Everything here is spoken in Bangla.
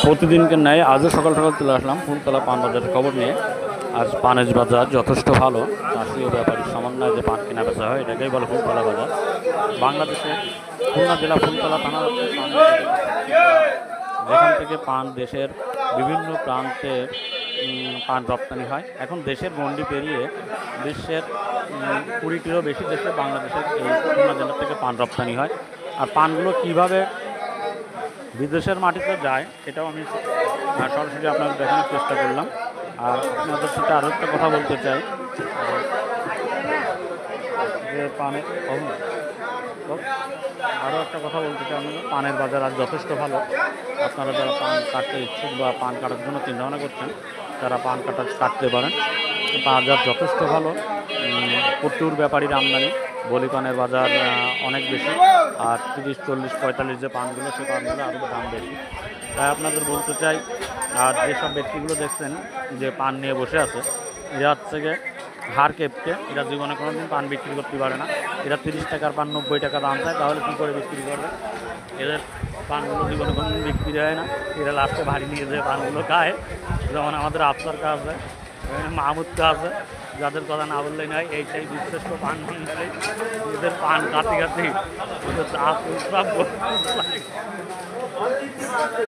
প্রতিদিনকে ন্যায় আজও সকাল সকাল চলে আসলাম ফুলতলা পান বাজারের খবর নিয়ে। আজ পানের বাজার যথেষ্ট ভালো। চাষি ও ব্যাপারীর সমন্বয়ে যে পান কেনা বেচা হয় এটাকেই বলে ফুলতলা বাজার। বাংলাদেশে খুলনা জেলা ফুলতলা থানা যেখান থেকে পান দেশের বিভিন্ন প্রান্তে পান রপ্তানি হয়। এখন দেশের গণ্ডি পেরিয়ে বিশ্বের 20টিরও বেশি দেশে বাংলাদেশের এই খুলনা জেলা থেকে পান রপ্তানি হয়। আর পানগুলো কীভাবে বিদেশের মাটিতে যায় সেটাও আমি সরাসরি আপনাদের দেখানোর চেষ্টা করলাম। আর আপনাদের সাথে আরও একটা কথা বলতে চাই যে আরও একটা কথা বলতে চাই আমি, পানের বাজার আজ যথেষ্ট ভালো। আপনারা যারা পান কাটতে ইচ্ছুক বা পান কাটার জন্য চিন্তাভাবনা করছেন তারা পান কাটতে পারেন। বাজার যথেষ্ট ভালো, প্রচুর ব্যাপারীর আমদানি। বলি পানের বাজার অনেক বেশি, আর 30, 40, 45 যে পানগুলো সে পানগুলো আরও দাম বেশি। তাই আপনাদের বলতে চাই, আর যেসব ব্যক্তিগুলো দেখছেন যে পান নিয়ে বসে আছে এরা হচ্ছে গিয়ে হার কেপকে, এরা জীবনে কোনোদিন পান বিক্রি করতে পারে না। এরা 30 টাকার পান 90 টাকা দাম চায়, তাহলে কী করে বিক্রি করবে? এদের পানগুলো জীবনে কোনোদিন বিক্রি হয় না। এরা লাস্টে ভারী নিয়ে যে পানগুলো খায়, যেমন আমাদের আফসার কা আছে, মাহমুদ কা আছে, যাদের কথা না বললেই নয়। এইটাই বিশ্বস্ত পান মন্ডলী, এদের পান কাটি